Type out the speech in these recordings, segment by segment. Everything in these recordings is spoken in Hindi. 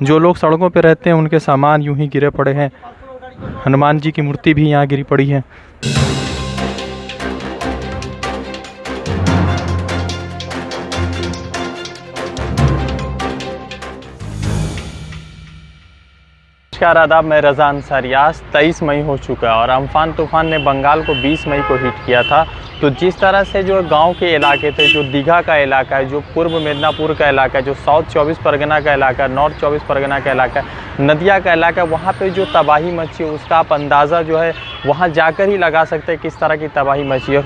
जो लोग सड़कों पे रहते हैं उनके सामान यूं ही गिरे पड़े हैं। हनुमान जी की मूर्ति भी यहाँ गिरी पड़ी है। नमस्कार आदाब, मैं रज़ा अंसारियास। 23 मई हो चुका है और अम्फान तूफ़ान ने बंगाल को 20 मई को हिट किया था। तो जिस तरह से जो गांव के इलाके थे, जो दीघा का इलाका है, जो पूर्व मिदनापुर का इलाका है, जो साउथ 24 परगना का इलाका है, नॉर्थ 24 परगना का इलाका है, नदिया का इलाका है, वहाँ पे जो तबाही मची है उसका आप अंदाज़ा जो है वहाँ जाकर ही लगा सकते हैं किस तरह की तबाही मची है।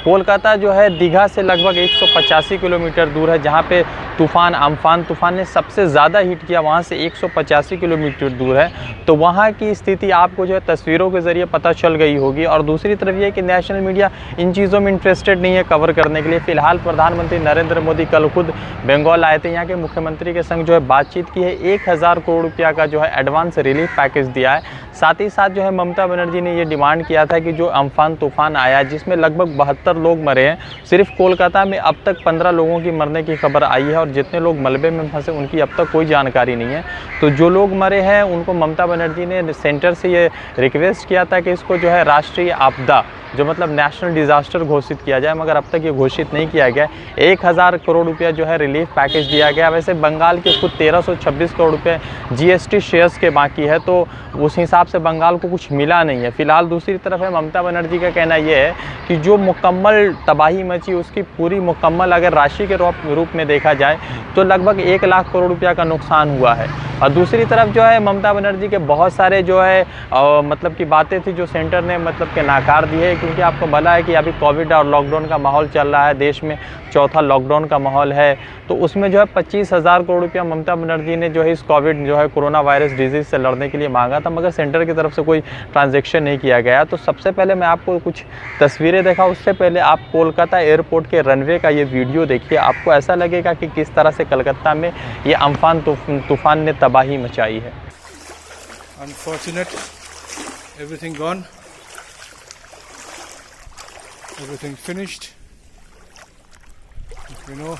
कोलकाता जो है दीघा से लगभग 185 किलोमीटर दूर है, जहाँ पे अम्फान तूफ़ान ने सबसे ज़्यादा हिट किया, वहाँ से 185 किलोमीटर दूर है। तो वहाँ की स्थिति आपको जो है तस्वीरों के ज़रिए पता चल गई होगी। और दूसरी तरफ ये है कि नेशनल मीडिया इन चीज़ों में इंटरेस्टेड नहीं है कवर करने के लिए। फ़िलहाल प्रधानमंत्री नरेंद्र मोदी कल खुद बंगाल आए थे, यहाँ के मुख्यमंत्री के संग जो है बातचीत की है। 1000 करोड़ रुपया का जो है एडवांस रिलीफ पैकेज दिया है। साथ ही साथ जो है ममता बनर्जी ने ये डिमांड किया था कि जो अम्फान तूफ़ान आया जिसमें लगभग 72 लोग मरे हैं, सिर्फ कोलकाता में अब तक 15 लोगों की मरने की खबर आई है और जितने लोग मलबे में फंसे उनकी अब तक कोई जानकारी नहीं है। तो जो लोग मरे हैं उनको ममता बनर्जी ने सेंटर से ये रिक्वेस्ट किया था कि इसको जो है राष्ट्रीय आपदा, जो मतलब नेशनल डिज़ास्टर घोषित किया जाए, मगर अब तक ये घोषित नहीं किया गया। 1000 करोड़ रुपया जो है रिलीफ पैकेज दिया गया। वैसे बंगाल के खुद 1326 करोड़ रुपये जीएसटी शेयर्स के बाकी है, तो उस हिसाब से बंगाल को कुछ मिला नहीं है। फिलहाल दूसरी तरफ है ममता बनर्जी का कहना ये है कि जो मुकम्मल तबाही मची उसकी पूरी मुकम्मल अगर राशि के रूप में देखा जाए तो लगभग 1 लाख करोड़ रुपया का नुकसान हुआ है। और दूसरी तरफ जो है ममता बनर्जी के बहुत सारे जो है मतलब की बातें थी जो सेंटर ने मतलब के नाकार दी है, क्योंकि आपको भला है कि अभी कोविड और लॉकडाउन का माहौल चल रहा है, देश में चौथा लॉकडाउन का माहौल है। तो उसमें जो है 25,000 करोड़ रुपया ममता बनर्जी ने जो है इस कोविड जो है कोरोना वायरस डिजीज़ से लड़ने के लिए मांगा था, मगर सेंटर की तरफ से कोई ट्रांजैक्शन नहीं किया गया। तो सबसे पहले मैं आपको कुछ तस्वीरें देखा, उससे पहले आप कोलकाता एयरपोर्ट के रनवे का ये वीडियो देखिए। आपको ऐसा लगेगा कि किस तरह से कलकत्ता में ये अम्फान तूफ़ान ने तबाही मचाई है। Unfortunate, everything gone, everything finished. You know,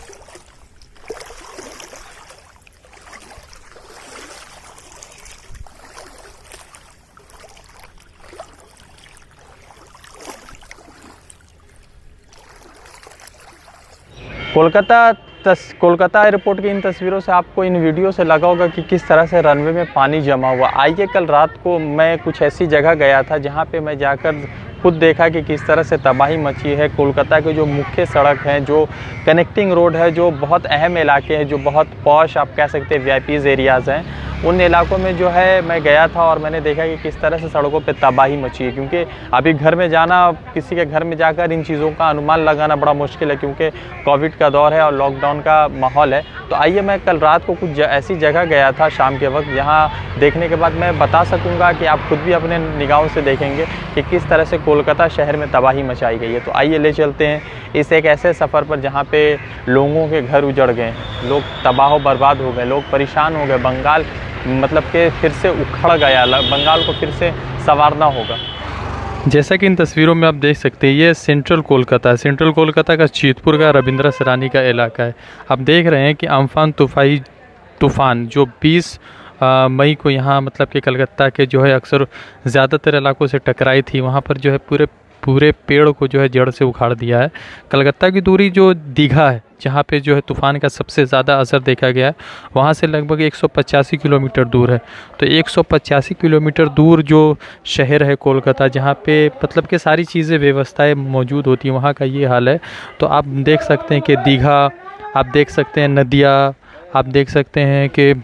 Kolkata airport की इन तस्वीरों से आपको, इन वीडियो से लगा होगा कि किस तरह से रनवे में पानी जमा हुआ। आइए, कल रात को मैं कुछ ऐसी जगह गया था जहां पे मैं जाकर खुद देखा कि किस तरह से तबाही मची है। कोलकाता के जो मुख्य सड़क हैं, जो कनेक्टिंग रोड है, जो बहुत अहम इलाके हैं, जो बहुत पॉश आप कह सकते हैं वीआईपीज़ एरियाज़ हैं, उन इलाकों में जो है मैं गया था और मैंने देखा कि किस तरह से सड़कों पे तबाही मची है। क्योंकि अभी घर में जाना, किसी के घर में जाकर इन चीज़ों का अनुमान लगाना बड़ा मुश्किल है, क्योंकि कोविड का दौर है और लॉकडाउन का माहौल है। तो आइए, मैं कल रात को कुछ ऐसी जगह गया था शाम के वक्त, जहाँ देखने के बाद मैं बता सकूँगा कि आप खुद भी अपने निगाहों से देखेंगे कि किस तरह से कोलकाता शहर में तबाही मचाई गई है। तो आइए ले चलते हैं इस एक ऐसे सफ़र पर जहाँ पे लोगों के घर उजड़ गए, लोग तबाह बर्बाद हो गए, लोग परेशान हो गए। बंगाल मतलब कि फिर से उखड़ गया, बंगाल को फिर से संवारना होगा। जैसा कि इन तस्वीरों में आप देख सकते हैं, ये सेंट्रल कोलकाता है। सेंट्रल कोलकाता का चीतपुर का रविंद्र सरानी का इलाका है। आप देख रहे हैं कि अम्फान तूफ़ान जो 20 मई को यहाँ मतलब कि कलकत्ता के जो है अक्सर ज़्यादातर इलाकों से टकराई थी, वहाँ पर जो है पूरे पेड़ को जो है जड़ से उखाड़ दिया है। कलकत्ता की दूरी जो दीघा है, जहाँ पे जो है तूफ़ान का सबसे ज़्यादा असर देखा गया है, वहाँ से लगभग 185 किलोमीटर दूर है। तो 185 किलोमीटर दूर जो शहर है कोलकाता, जहाँ पे मतलब कि सारी चीज़ें व्यवस्थाएं मौजूद होती हैं, वहाँ का ये हाल है। तो आप देख सकते हैं कि दीघा, आप देख सकते हैं नदिया, आप देख सकते हैं कि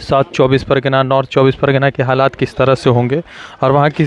साउथ 24 परगना, नॉर्थ 24 परगना के हालात किस तरह से होंगे और वहाँ की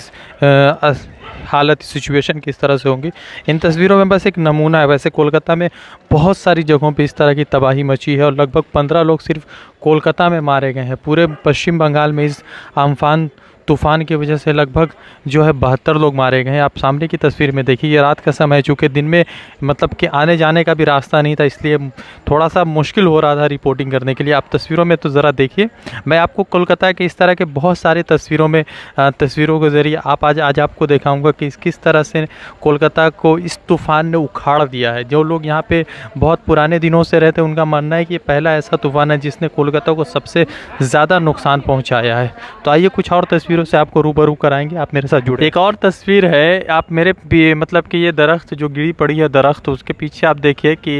हालत, सिचुएशन किस तरह से होंगी। इन तस्वीरों में बस एक नमूना है। वैसे कोलकाता में बहुत सारी जगहों पे इस तरह की तबाही मची है और लगभग 15 लोग सिर्फ कोलकाता में मारे गए हैं। पूरे पश्चिम बंगाल में इस अम्फान तूफ़ान की वजह से लगभग जो है 72 लोग मारे गए हैं। आप सामने की तस्वीर में देखिए, ये रात का समय है, चूँकि दिन में मतलब कि आने जाने का भी रास्ता नहीं था, इसलिए थोड़ा सा मुश्किल हो रहा था रिपोर्टिंग करने के लिए। आप तस्वीरों में तो ज़रा देखिए। मैं आपको कोलकाता के इस तरह के बहुत सारे तस्वीरों के ज़रिए आज आपको दिखाऊंगा कि किस तरह से कोलकाता को इस तूफ़ान ने उखाड़ दिया है। जो लोग यहाँ पे बहुत पुराने दिनों से रहते हैं, उनका मानना है कि ये पहला ऐसा तूफ़ान है जिसने कोलकाता को सबसे ज़्यादा नुकसान पहुँचाया है। तो आइए कुछ और तस्वीरों से आपको रूबरू कराएंगे, आप मेरे साथ जुड़े। एक और तस्वीर है, आप मेरे मतलब कि ये दरख्त जो गिरी पड़ी है दरख्त, उसके पीछे आप देखिए कि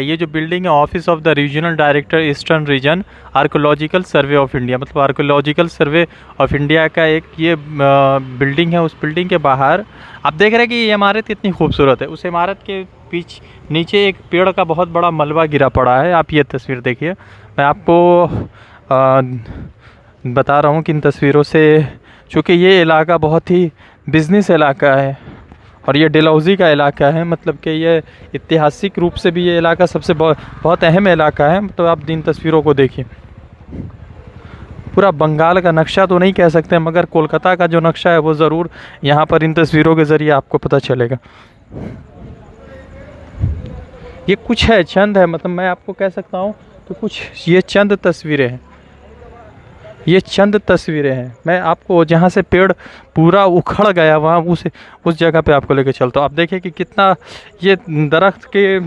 ये जो बिल्डिंग है office of the regional director eastern region archaeological survey of India, मतलब आर्कोलॉजिकल सर्वे ऑफ इंडिया का एक ये बिल्डिंग है। उस बिल्डिंग के बाहर आप देख रहे हैं कि ये इमारत कितनी खूबसूरत है। उस इमारत के नीचे एक पेड़ का बहुत बड़ा मलबा गिरा पड़ा है। आप ये तस्वीर देखिए। मैं आपको बता रहा हूँ कि इन तस्वीरों से, चूँकि ये इलाका बहुत ही बिजनेस इलाका है और ये डलहौजी का इलाका है, मतलब कि ये ऐतिहासिक रूप से भी ये इलाका सबसे बहुत अहम इलाका है। तो आप इन तस्वीरों को देखिए, पूरा बंगाल का नक्शा तो नहीं कह सकते, मगर कोलकाता का जो नक्शा है वो ज़रूर यहाँ पर इन तस्वीरों के ज़रिए आपको पता चलेगा। ये कुछ है, चंद है, मतलब मैं आपको कह सकता हूँ तो कुछ ये चंद तस्वीरें हैं, ये चंद तस्वीरें हैं। मैं आपको जहाँ से पेड़ पूरा उखड़ गया वहाँ उस जगह पे आपको लेके चलता हूँ। आप देखिए कि कितना ये दरख्त के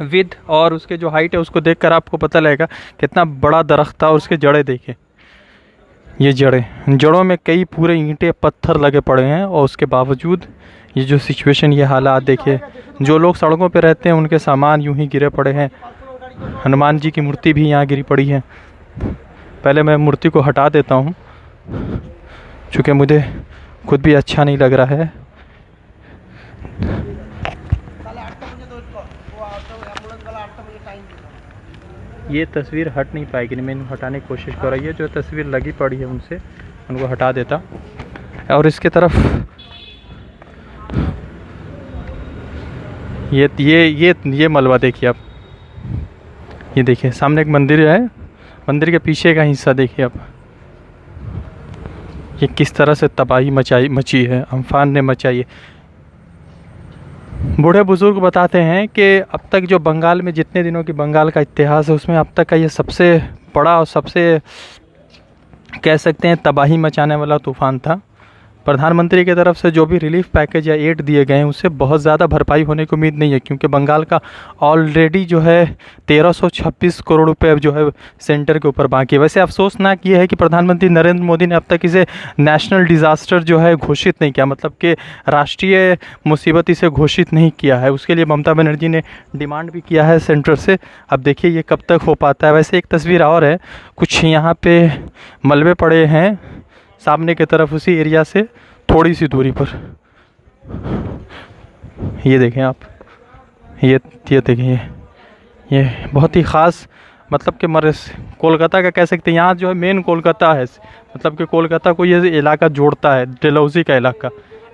विड्थ और उसके जो हाइट है उसको देखकर आपको पता लगेगा कितना बड़ा दरख्त था। और उसके जड़ें देखिए, ये जड़ों में कई पूरे ईंटें पत्थर लगे पड़े हैं, और उसके बावजूद ये जो सिचुएशन, ये हालात देखिए। जो लोग सड़कों पे रहते हैं उनके सामान यूं ही गिरे पड़े हैं। हनुमान जी की मूर्ति भी यहाँ गिरी पड़ी है। पहले मैं मूर्ति को हटा देता हूँ, चूँकि मुझे खुद भी अच्छा नहीं लग रहा है। ये तस्वीर हट नहीं पाएगी, मैं इनको हटाने की कोशिश कर रही है। जो तस्वीर लगी पड़ी है उनसे उनको हटा देता। और इसके तरफ ये मलबा देखिए आप, ये देखिए सामने एक मंदिर है, मंदिर के पीछे का हिस्सा देखिए आप। ये किस तरह से तबाही मची है, अम्फान ने मचाई है। बूढ़े बुजुर्ग बताते हैं कि अब तक जो बंगाल में जितने दिनों की बंगाल का इतिहास है उसमें अब तक का ये सबसे बड़ा और सबसे कह सकते हैं तबाही मचाने वाला तूफ़ान था। प्रधानमंत्री की तरफ से जो भी रिलीफ पैकेज या एड दिए गए हैं उससे बहुत ज़्यादा भरपाई होने की उम्मीद नहीं है, क्योंकि बंगाल का ऑलरेडी जो है 1326 करोड़ रुपए जो है सेंटर के ऊपर बाकी है। वैसे अफसोसनाक ये है कि प्रधानमंत्री नरेंद्र मोदी ने अब तक इसे नेशनल डिज़ास्टर जो है घोषित नहीं किया, मतलब कि राष्ट्रीय मुसीबत इसे घोषित नहीं किया है। उसके लिए ममता बनर्जी ने डिमांड भी किया है सेंटर से। अब देखिए ये कब तक हो पाता है। वैसे एक तस्वीर और है, कुछ यहाँ पे मलबे पड़े हैं सामने की तरफ, उसी एरिया से थोड़ी सी दूरी पर। ये देखें आप, ये देखिए, ये बहुत ही ख़ास, मतलब कि कोलकाता का कह सकते हैं। यहाँ जो है मेन कोलकाता है, मतलब कि कोलकाता को ये इलाका जोड़ता है, डलहौजी का इलाका।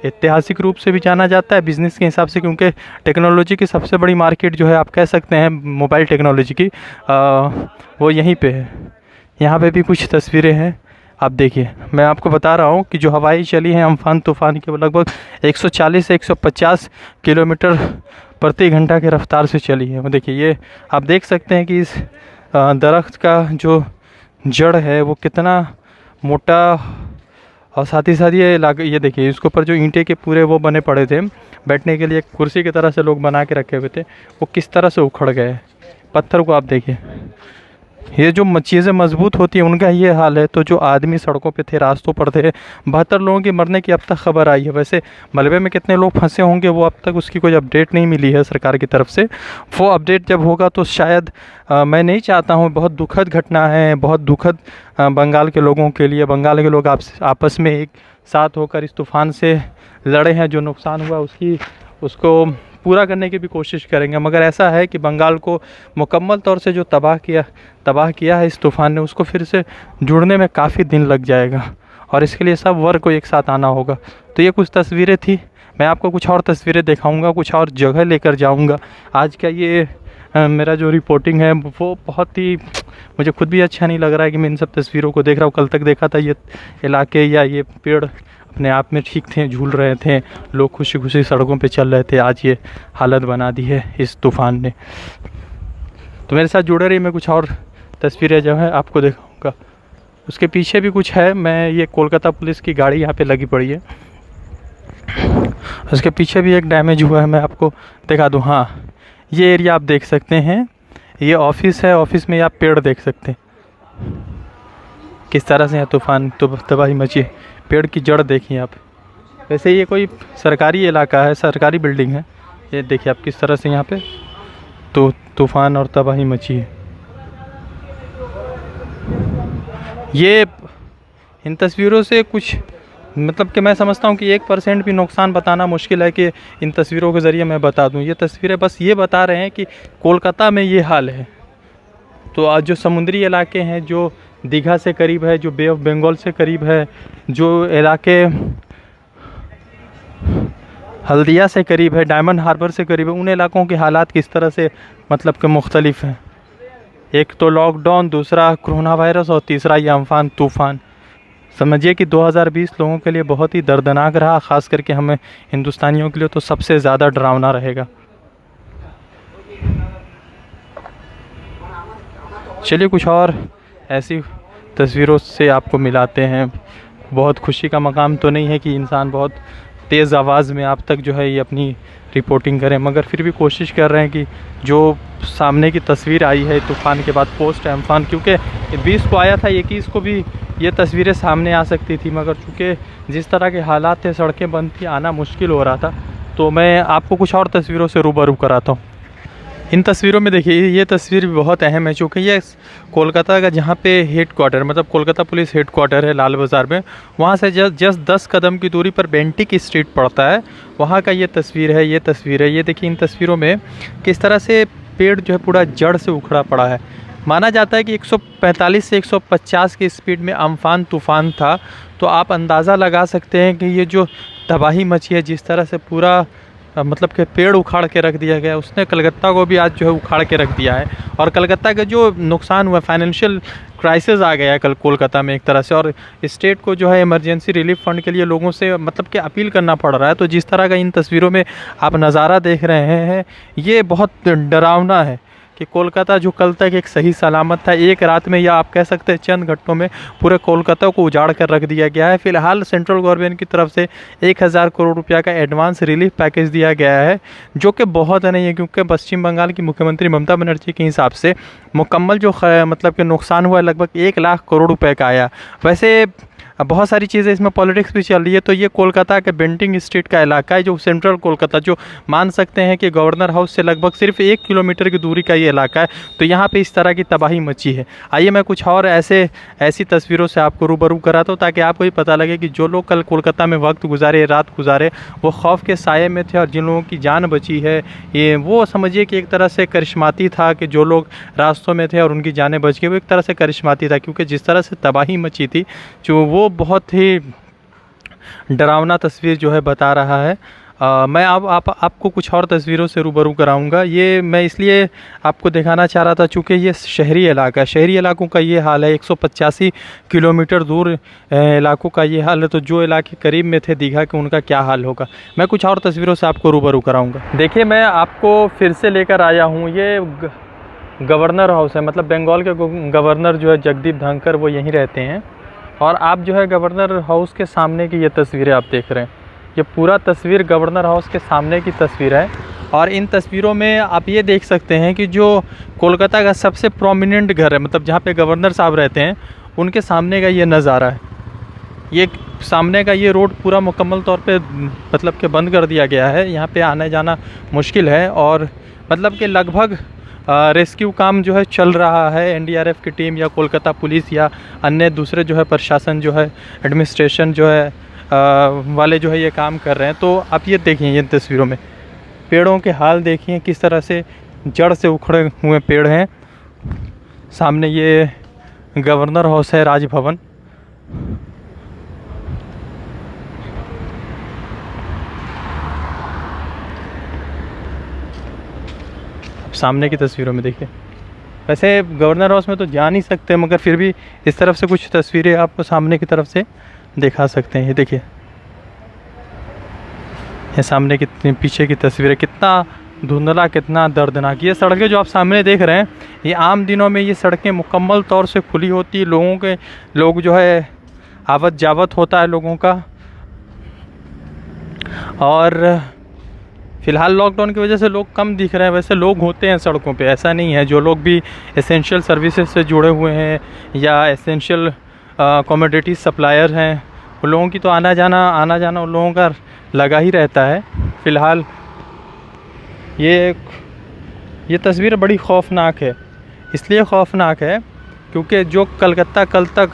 ऐतिहासिक रूप से भी जाना जाता है, बिज़नेस के हिसाब से, क्योंकि टेक्नोलॉजी की सबसे बड़ी मार्केट जो है आप कह सकते हैं मोबाइल टेक्नोलॉजी की, वो यहीं पे है। यहाँ पे भी कुछ तस्वीरें हैं, आप देखिए। मैं आपको बता रहा हूँ कि जो हवाई चली है अम्फान तूफ़ान की, वो लगभग 140 से 150 किलोमीटर प्रति घंटा की रफ्तार से चली है। वो देखिए, ये आप देख सकते हैं कि इस दरख्त का जो जड़ है वो कितना मोटा, और साथ ही साथ ये देखिए इसके ऊपर जो ईंटे के पूरे वो बने पड़े थे बैठने के लिए, कुर्सी की तरह से लोग बना के रखे हुए थे, वो किस तरह से उखड़ गए। पत्थर को आप देखिए, ये जो चीज़ें मजबूत होती है उनका ये हाल है। तो जो आदमी सड़कों पे थे, रास्तों पर थे, 72 लोगों के मरने की अब तक खबर आई है। वैसे मलबे में कितने लोग फंसे होंगे वो अब तक उसकी कोई अपडेट नहीं मिली है सरकार की तरफ से। वो अपडेट जब होगा तो शायद मैं नहीं चाहता हूँ, बहुत दुखद घटना है, बहुत दुखद बंगाल के लोगों के लिए। बंगाल के लोग आपस में एक साथ होकर इस तूफ़ान से लड़े हैं, जो नुकसान हुआ उसको पूरा करने की भी कोशिश करेंगे। मगर ऐसा है कि बंगाल को मुकम्मल तौर से जो तबाह किया है इस तूफ़ान ने, उसको फिर से जुड़ने में काफ़ी दिन लग जाएगा, और इसके लिए सब वर्ग को एक साथ आना होगा। तो ये कुछ तस्वीरें थी, मैं आपको कुछ और तस्वीरें दिखाऊंगा, कुछ और जगह लेकर जाऊंगा। आज का ये मेरा जो रिपोर्टिंग है वो बहुत ही, मुझे खुद भी अच्छा नहीं लग रहा है कि मैं इन सब तस्वीरों को देख रहा हूँ। कल तक देखा था ये इलाके या ये पेड़ अपने आप में ठीक थे, झूल रहे थे, लोग खुशी खुशी सड़कों पे चल रहे थे। आज ये हालत बना दी है इस तूफ़ान ने। तो मेरे साथ जुड़े रही, मैं कुछ और तस्वीरें जो है आपको दिखाऊंगा। उसके पीछे भी कुछ है। मैं ये कोलकाता पुलिस की गाड़ी यहाँ पे लगी पड़ी है, उसके पीछे भी एक डैमेज हुआ है, मैं आपको दिखा दूँ। हाँ, ये एरिया आप देख सकते हैं, ये ऑफिस है, ऑफिस में आप पेड़ देख सकते हैं किस तरह से यहाँ तूफ़ान तबाही मची है। पेड़ की जड़ देखिए आप। वैसे ये कोई सरकारी इलाका है, सरकारी बिल्डिंग है। ये देखिए आप किस तरह से यहाँ पे तूफ़ान और तबाही मची है। ये इन तस्वीरों से कुछ मतलब कि मैं समझता हूँ कि 1% भी नुकसान बताना मुश्किल है कि इन तस्वीरों के ज़रिए मैं बता दूँ। ये तस्वीरें बस ये बता रहे हैं कि कोलकाता में ये हाल है। तो आज जो समुद्री इलाके हैं, जो दीघा से करीब है, जो बे ऑफ बंगाल से करीब है, जो इलाके हल्दिया से करीब है, डायमंड हार्बर से करीब है, उन इलाकों के हालात किस तरह से मतलब कि मुख्तलिफ हैं। एक तो लॉकडाउन, दूसरा कोरोना वायरस और तीसरा ये अम्फान तूफ़ान। समझिए कि 2020 लोगों के लिए बहुत ही दर्दनाक रहा, ख़ास करके हमें हिंदुस्तानियों के लिए तो सबसे ज़्यादा डरावना रहेगा। चलिए कुछ और ऐसी तस्वीरों से आपको मिलाते हैं। बहुत खुशी का मकाम तो नहीं है कि इंसान बहुत तेज़ आवाज़ में आप तक जो है ये अपनी रिपोर्टिंग करें, मगर फिर भी कोशिश कर रहे हैं कि जो सामने की तस्वीर आई है तूफ़ान के बाद पोस्ट अम्फान, क्योंकि 20 को आया था, 21 को भी ये तस्वीरें सामने आ सकती थी, मगर चूँकि जिस तरह के हालात थे, सड़कें बंद थी, आना मुश्किल हो रहा था। तो मैं आपको कुछ और तस्वीरों से रूबरू कराता हूँ। इन तस्वीरों में देखिए, ये तस्वीर भी बहुत अहम है, चूँकि ये कोलकाता का जहाँ पे हेड क्वार्टर मतलब कोलकाता पुलिस हेड क्वार्टर है लाल बाज़ार में, वहाँ से जस्ट 10 कदम की दूरी पर बेंटिक स्ट्रीट पड़ता है। वहाँ का ये तस्वीर है, ये तस्वीर है। ये देखिए इन तस्वीरों में किस तरह से पेड़ जो है पूरा जड़ से उखड़ा पड़ा है। माना जाता है कि 145 से 150 की स्पीड में अम्फान तूफ़ान था। तो आप अंदाज़ा लगा सकते हैं कि ये जो तबाही मची है, जिस तरह से पूरा मतलब कि पेड़ उखाड़ के रख दिया गया, उसने कलकत्ता को भी आज जो है उखाड़ के रख दिया है। और कलकत्ता का जो नुकसान हुआ, फाइनेंशियल क्राइसिस आ गया है कल कोलकाता में एक तरह से, और स्टेट को जो है इमरजेंसी रिलीफ फंड के लिए लोगों से मतलब कि अपील करना पड़ रहा है। तो जिस तरह का इन तस्वीरों में आप नज़ारा देख रहे हैं, ये बहुत डरावना है कि कोलकाता जो कल तक एक सही सलामत था, एक रात में या आप कह सकते हैं चंद घंटों में पूरे कोलकाता को उजाड़ कर रख दिया गया है। फ़िलहाल सेंट्रल गवर्नमेंट की तरफ से 1000 करोड़ रुपया का एडवांस रिलीफ पैकेज दिया गया है, जो कि बहुत नहीं है, क्योंकि पश्चिम बंगाल की मुख्यमंत्री ममता बनर्जी के हिसाब से मुकम्मल जो मतलब कि नुकसान हुआ लगभग 1 लाख करोड़ रुपये का आया। वैसे बहुत सारी चीज़ें इसमें पॉलिटिक्स भी चल रही है। तो ये कोलकाता के बेंटिंग स्ट्रीट का इलाका है, जो सेंट्रल कोलकाता, जो मान सकते हैं कि गवर्नर हाउस से लगभग सिर्फ 1 किलोमीटर की दूरी का ये इलाका है। तो यहाँ पे इस तरह की तबाही मची है। आइए मैं कुछ और ऐसी तस्वीरों से आपको रूबरू कराता हूँ, ताकि आपको भी पता लगे कि जो लोग कल कोलकाता में वक्त गुजारे, रात गुजारे, वो खौफ के साये में थे, और जिन लोगों की जान बची है, ये वो समझिए कि एक तरह से करिश्माती था कि जो लोग रास्तों में थे और उनकी जानें बच गई, वो एक तरह से करिश्माती था, क्योंकि जिस तरह से तबाही मची थी, जो वो बहुत ही डरावना तस्वीर जो है बता रहा है। मैं अब आपको कुछ और तस्वीरों से रूबरू कराऊंगा। ये मैं इसलिए आपको दिखाना चाह रहा था चूँकि ये शहरी इलाका है, शहरी इलाकों का ये हाल है। 185 किलोमीटर दूर इलाकों का ये हाल है। तो जो इलाके करीब में थे दीघा के, उनका क्या हाल होगा, मैं कुछ और तस्वीरों से आपको रूबरू कराऊंगा। देखिए मैं आपको फिर से लेकर आया हूँ, ये गवर्नर हाउस है, मतलब बंगाल के गवर्नर जो है जगदीप धनखड़, वो यहीं रहते हैं। और आप जो है गवर्नर हाउस के सामने की ये तस्वीरें आप देख रहे हैं, ये पूरा तस्वीर गवर्नर हाउस के सामने की तस्वीर है। और इन तस्वीरों में आप ये देख सकते हैं कि जो कोलकाता का सबसे प्रोमिनेंट घर है, मतलब जहाँ पे गवर्नर साहब रहते हैं, उनके सामने का ये नज़ारा है। ये सामने का ये रोड पूरा मुकम्मल तौर पे मतलब कि बंद कर दिया गया है, यहाँ पे आने जाना मुश्किल है। और मतलब कि लगभग रेस्क्यू काम जो है चल रहा है। एनडीआरएफ की टीम या कोलकाता पुलिस या अन्य दूसरे जो है प्रशासन जो है, एडमिनिस्ट्रेशन जो है वाले जो है ये काम कर रहे हैं। तो आप ये देखिए, इन तस्वीरों में पेड़ों के हाल देखिए, किस तरह से जड़ से उखड़े हुए पेड़ हैं। सामने ये गवर्नर हाउस है, राजभवन। सामने की तस्वीरों में देखिए। वैसे गवर्नर हाउस में तो जा नहीं सकते, मगर फिर भी इस तरफ से कुछ तस्वीरें आपको सामने की तरफ से दिखा सकते हैं। ये देखिए, ये सामने की पीछे की तस्वीरें, कितना धुंधला, कितना दर्दनाक। ये सड़कें जो आप सामने देख रहे हैं, ये आम दिनों में ये सड़कें मुकम्मल तौर से खुली होती है, लोग जो है आवत जावत होता है लोगों का। और फ़िलहाल लॉकडाउन की वजह से लोग कम दिख रहे हैं, वैसे लोग होते हैं सड़कों पे, ऐसा नहीं है। जो लोग भी एसेंशियल सर्विसेज से जुड़े हुए हैं या एसेंशियल कमोडिटी सप्लायर हैं, उन लोगों की तो आना जाना उन लोगों का लगा ही रहता है। फ़िलहाल ये तस्वीर बड़ी ख़ौफनाक है। इसलिए ख़ौफनाक है क्योंकि जो कलकत्ता कल तक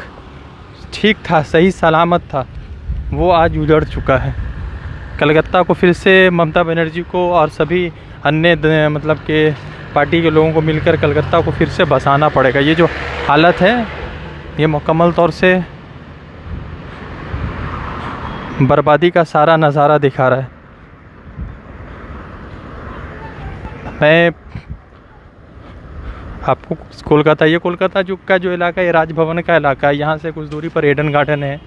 ठीक था, सही सलामत था, वो आज उजड़ चुका है। कलकत्ता को फिर से ममता बनर्जी को और सभी अन्य मतलब के पार्टी के लोगों को मिलकर कलकत्ता को फिर से बसाना पड़ेगा। ये जो हालत है, ये मुकम्मल तौर से बर्बादी का सारा नज़ारा दिखा रहा है। मैं आपको कोलकाता जो इलाका है, राजभवन का इलाका है। यहाँ से कुछ दूरी पर एडन गार्डन है,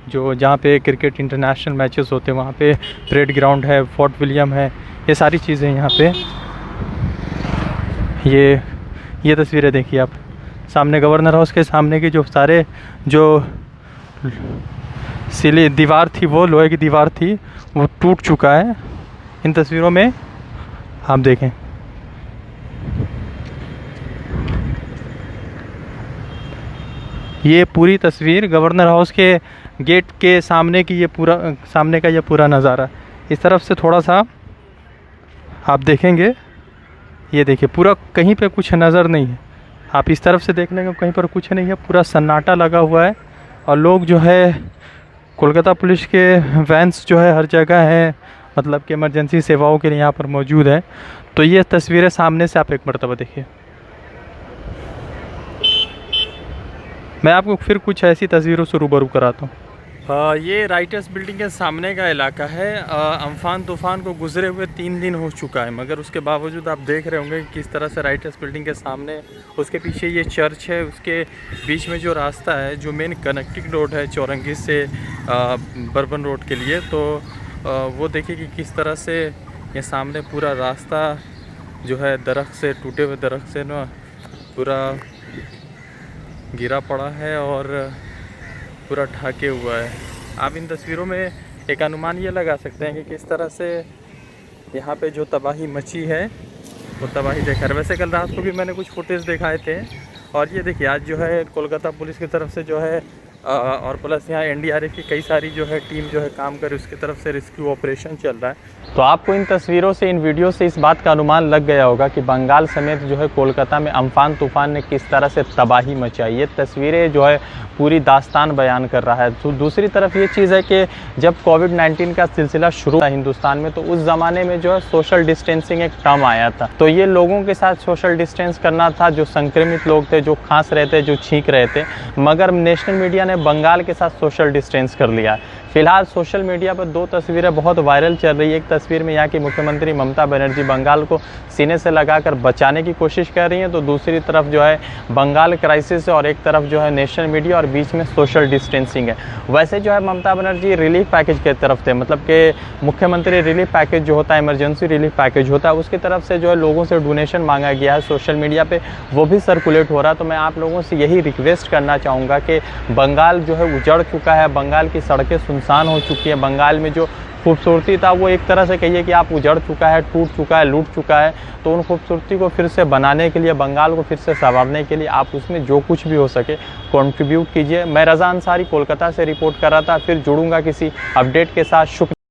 जहाँ पे क्रिकेट इंटरनेशनल मैचेस होते हैं। वहाँ पे परेड ग्राउंड है, फोर्ट विलियम है, ये सारी चीज़ें यहाँ पे। ये तस्वीरें देखिए आप, सामने गवर्नर हाउस के सामने की जो सारे सिली दीवार थी, वो लोहे की दीवार थी, वो टूट चुका है। इन तस्वीरों में आप देखें, ये पूरी तस्वीर गवर्नर हाउस के गेट के सामने की, सामने का ये पूरा नज़ारा। इस तरफ से थोड़ा सा आप देखेंगे, ये देखिए, पूरा कहीं पे कुछ नज़र नहीं है। आप इस तरफ से देख लेंगे, कहीं पर कुछ नहीं है, पूरा सन्नाटा लगा हुआ है। और लोग जो है, कोलकाता पुलिस के वैन्स जो है हर जगह हैं, मतलब कि इमरजेंसी सेवाओं के लिए यहाँ पर मौजूद है। तो ये तस्वीरें सामने से आप एक मरतबा देखिए। मैं आपको फिर कुछ ऐसी तस्वीरों से रूबरू कराता हूँ। ये राइटर्स बिल्डिंग के सामने का इलाका है। अम्फान तूफ़ान को गुजरे हुए 3 दिन हो चुका है, मगर उसके बावजूद आप देख रहे होंगे कि किस तरह से राइटर्स बिल्डिंग के सामने, उसके पीछे ये चर्च है, उसके बीच में जो रास्ता है, जो मेन कनेक्टिंग रोड है चौरंगी से बर्बन रोड के लिए, तो वो देखिए कि किस तरह से ये सामने पूरा रास्ता जो है दरख्त से, टूटे हुए दरख्त से ना पूरा गिरा पड़ा है और पूरा ढके हुआ है। आप इन तस्वीरों में एक अनुमान ये लगा सकते हैं कि किस तरह से यहाँ पे जो तबाही मची है, वो तबाही देखा है। वैसे कल रात को भी मैंने कुछ फुटेज दिखाए थे, और ये देखिए आज जो है कोलकाता पुलिस की तरफ से जो है और प्लस यहाँ एनडीआरएफ की कई सारी जो है टीम जो है काम कर, उसकी तरफ से रेस्क्यू ऑपरेशन चल रहा है। तो आपको इन तस्वीरों से, इन वीडियो से इस बात का अनुमान लग गया होगा कि बंगाल समेत जो है कोलकाता में अम्फान तूफ़ान ने किस तरह से तबाही मचाई। ये तस्वीरें जो है पूरी दास्तान बयान कर रहा है। तो दूसरी तरफ ये चीज़ है कि जब कोविड-19 का सिलसिला शुरू था हिंदुस्तान में, तो उस ज़माने में जो है सोशल डिस्टेंसिंग एक टर्म आया था। तो ये लोगों के साथ सोशल डिस्टेंस करना था, जो संक्रमित लोग थे, जो खांस रहे थे, जो छींक रहे थे। मगर नेशनल मीडिया ने बंगाल के साथ सोशल डिस्टेंस कर लिया। फिलहाल सोशल मीडिया पर 2 तस्वीरें बहुत वायरल चल रही है। एक तस्वीर में यहाँ की मुख्यमंत्री ममता बनर्जी बंगाल को सीने से लगाकर बचाने की कोशिश कर रही हैं, तो दूसरी तरफ जो है बंगाल क्राइसिस है और एक तरफ जो है नेशनल मीडिया और बीच में सोशल डिस्टेंसिंग है। वैसे जो है ममता बनर्जी रिलीफ पैकेज की तरफ थे, मतलब कि मुख्यमंत्री रिलीफ पैकेज जो होता है, इमरजेंसी रिलीफ पैकेज होता है, उसकी तरफ से जो है लोगों से डोनेशन मांगा गया है सोशल मीडिया पे, वो भी सर्कुलेट हो रहा है। तो मैं आप लोगों से यही रिक्वेस्ट करना चाहूँगा कि बंगाल जो है उजड़ चुका है, बंगाल की सड़कें सुनसान हो चुकी है, बंगाल में जो खूबसूरती था वो एक तरह से कहिए कि आप उजड़ चुका है, टूट चुका है, लूट चुका है। तो उन खूबसूरती को फिर से बनाने के लिए, बंगाल को फिर से संवारने के लिए आप उसमें जो कुछ भी हो सके कंट्रीब्यूट कीजिए। मैं रज़ा अंसारी कोलकाता से रिपोर्ट कर रहा था, फिर जुड़ूंगा किसी अपडेट के साथ। शुक्रिया।